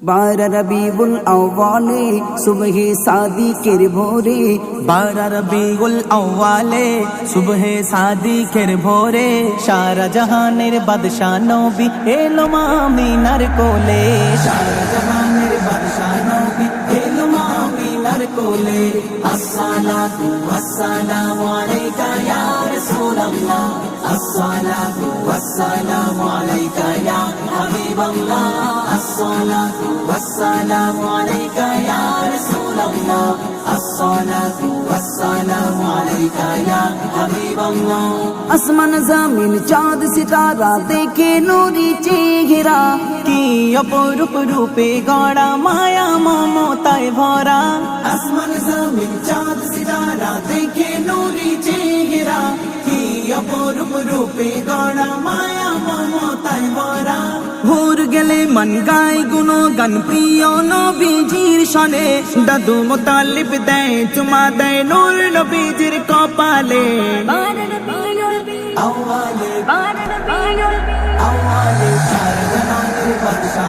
बारह रबीउल अव्वाले सुबह सादिकेर भोरे, बारह रबीउल अव्वाले सुबह सादिकेर भोरे, सारा जहानेर बादशाह नबी एलो मा आमिनार कोले, सारा जहानेर बादशाह नबी एलो मा आमिनार कोले। अस्सलातु वस्सलामु अलैका या रसूलल्लाह, अस्सलातु वस्सलामु अलैका या हबीबल्लाह, अस्सलातु वस्सलामु अलैका या रसूलल्लाह, अस्सलातु वस्सलामु अलैका या हबीबल्लाह। আসমান জমিন চাঁদ সিতারা দেখে নূরি চেহারা, কি অপরূপ রূপে গড়া মায়া মমতায় ভরা, আসমান জমিন চাঁদ সিতারা দেখে নূরি চেহারা, কি অপরূপ রূপে গড়া মায়া মমতায় ভরা। ভোর গেলে মন গায় গুণগান প্রিয় নবীজির শনে, দাদু মুতালিব দেয় চুমা দেয় নূর নবীজির কপালে।